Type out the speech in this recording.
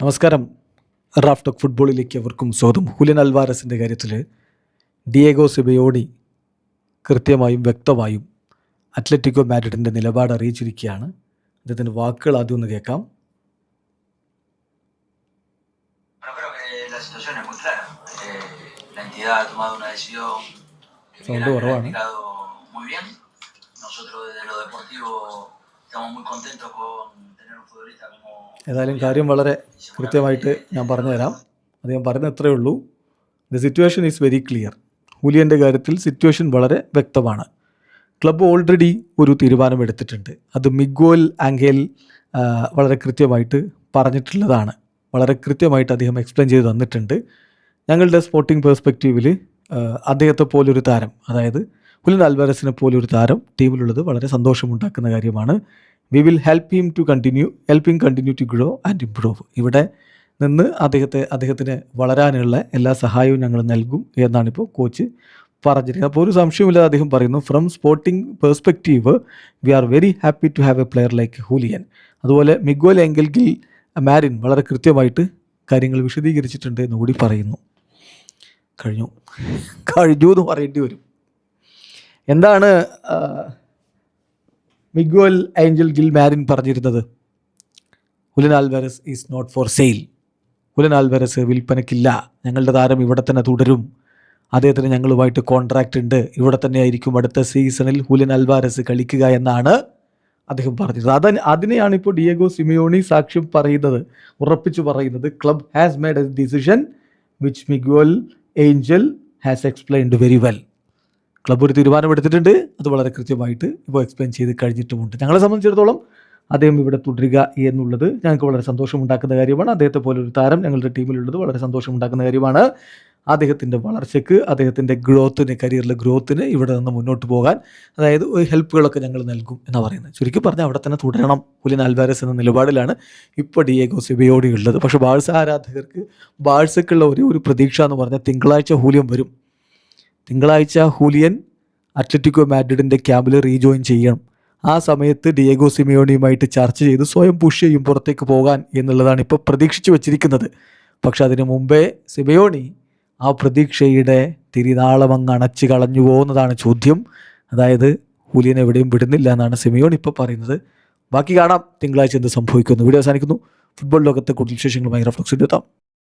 നമസ്കാരം. Raf talk ഫുട്ബോളിലേക്ക് അവർക്കും സ്വാഗതം. ഹുലിയൻ അൽവാരസിൻ്റെ കാര്യത്തിൽ ഡിയേഗോ സിമയോണി കൃത്യമായും വ്യക്തമായും അത്ലറ്റിക്കോ മാഡ്രിഡിൻ്റെ നിലപാട് അറിയിച്ചിരിക്കുകയാണ്. അദ്ദേഹത്തിൻ്റെ വാക്കുകൾ ആദ്യം ഒന്ന് കേൾക്കാം. സൗണ്ട് കുറവാണ്. ഏതായാലും കാര്യം വളരെ കൃത്യമായിട്ട് ഞാൻ പറഞ്ഞുതരാം. അദ്ദേഹം പറയുന്നത് ഇത്രയേ ഉള്ളൂ. The situation is very clear. ഹൂലിയൻ്റെ കാര്യത്തിൽ സിറ്റുവേഷൻ വളരെ വ്യക്തമാണ്. ക്ലബ്ബ് ഓൾറെഡി ഒരു തീരുമാനമെടുത്തിട്ടുണ്ട്. അത് മിഗ്വൽ ആംഗേൽ വളരെ കൃത്യമായിട്ട് പറഞ്ഞിട്ടുള്ളതാണ്. വളരെ കൃത്യമായിട്ട് അദ്ദേഹം എക്സ്പ്ലെയിൻ ചെയ്ത് തന്നിട്ടുണ്ട്. ഞങ്ങളുടെ സ്പോർട്ടിംഗ് പേഴ്സ്പെക്റ്റീവിൽ അദ്ദേഹത്തെ പോലൊരു താരം, അതായത് ഹുലിയൻ അൽവാരസിനെ പോലൊരു താരം ടീമിലുള്ളത് വളരെ സന്തോഷമുണ്ടാക്കുന്ന കാര്യമാണ്. We will help him continue to grow and improve. ഇവിടെ നിന്ന് അദ്ദേഹത്തിന് വളരാനുള്ള എല്ലാ സഹായവും ഞങ്ങൾ നൽകും എന്നാണിപ്പോൾ കോച്ച് പറഞ്ഞിരിക്കുന്നത്. അപ്പോൾ ഒരു സംശയമില്ലാതെ അദ്ദേഹം പറയുന്നു, from sporting perspective we are very happy to have a player like Julian. അതുപോലെ മിഗ്വൽ ആംഗൽ മാരിൻ വളരെ കൃത്യമായിട്ട് കാര്യങ്ങൾ വിശദീകരിച്ചിട്ടുണ്ട് എന്ന് കൂടി പറയുന്നു. കഴിഞ്ഞു എന്ന് പറയേണ്ടി വരും. എന്താണ് മിഗ്വൽ ആംഗൽ മാരിൻ പറഞ്ഞിരുന്നത്? Julian Alvarez is not for sale. Julian Alvarez വിൽപ്പനയ്ക്കില്ല. ഞങ്ങളുടെ താരം ഇവിടെ തന്നെ തുടരും. അദ്ദേഹത്തിന് ഞങ്ങളുമായിട്ട് കോൺട്രാക്റ്റ് ഉണ്ട്. ഇവിടെ തന്നെ ആയിരിക്കും അടുത്ത സീസണിൽ ഹുലിയൻ അൽവാരസ് കളിക്കുക എന്നാണ് അദ്ദേഹം പറഞ്ഞത്. അതിനെയാണ് ഇപ്പോൾ ഡിയേഗോ സിമയോണി സാക്ഷ്യം പറയുന്നത്, ഉറപ്പിച്ചു പറയുന്നത്. Club has made A decision which Miguel Angel has explained very well. Club ഒരു തീരുമാനമെടുത്തിട്ടുണ്ട്. അത് വളരെ കൃത്യമായിട്ട് ഇപ്പോൾ എക്സ്പ്ലെയിൻ ചെയ്ത് കഴിഞ്ഞിട്ടുമുണ്ട്. ഞങ്ങളെ സംബന്ധിച്ചിടത്തോളം അദ്ദേഹം ഇവിടെ തുടരുക എന്നുള്ളത് ഞങ്ങൾക്ക് വളരെ സന്തോഷമുണ്ടാക്കുന്ന കാര്യമാണ്. അദ്ദേഹത്തെ പോലെ ഒരു താരം ഞങ്ങളുടെ ടീമിലുള്ളത് വളരെ സന്തോഷമുണ്ടാക്കുന്ന കാര്യമാണ്. അദ്ദേഹത്തിൻ്റെ വളർച്ചയ്ക്ക്, അദ്ദേഹത്തിൻ്റെ ഗ്രോത്തിന്, കരിയറിലെ ഗ്രോത്തിന് ഇവിടെ നിന്ന് മുന്നോട്ട് പോകാൻ അതായത് ഹെൽപ്പുകളൊക്കെ ഞങ്ങൾ നൽകും എന്നാണ് പറയുന്നത്. ചുരുക്കി പറഞ്ഞാൽ അവിടെ തന്നെ തുടരണം ഹുലിയൻ അൽവാരസ് എന്ന നിലപാടിലാണ് ഇപ്പോൾ ഡിയേഗോ സിമയോണി ഉള്ളത്. പക്ഷേ ബാഴ്സ ആരാധകർക്ക് ബാഴ്സക്കുള്ള ഒരു പ്രതീക്ഷ എന്ന് പറഞ്ഞാൽ തിങ്കളാഴ്ച ഹൂലിയൻ വരും. തിങ്കളാഴ്ച ഹൂലിയൻ അത്ലറ്റിക്കോ മാഡ്രിഡിൻ്റെ ക്യാമ്പിൽ റീജോയിൻ ചെയ്യണം. ആ സമയത്ത് ഡിയേഗോ സിമയോണിയുമായിട്ട് ചർച്ച ചെയ്ത് സ്വയം പുഷ് ചെയ്യും പുറത്തേക്ക് പോകാൻ എന്നുള്ളതാണ് ഇപ്പോൾ പ്രതീക്ഷിച്ച് വച്ചിരിക്കുന്നത്. പക്ഷെ അതിനു മുമ്പേ സിമയോണി ആ പ്രതീക്ഷയുടെ തിരിനാളമങ്ങ് അണച്ചു കളഞ്ഞു എന്നതാണ് ചോദ്യം. അതായത് ഹൂലിയൻ എവിടെയും വിടുന്നില്ല എന്നാണ് സിമയോണി ഇപ്പോൾ പറയുന്നത്. ബാക്കി കാണാം തിങ്കളാഴ്ച എന്ത് സംഭവിക്കുന്നു. വീഡിയോ അവസാനിക്കുന്നു. ഫുട്ബോൾ ലോകത്തെ കൂടുതൽ വിശേഷങ്ങളുമായി റഫ്ലക്സ് എത്താം.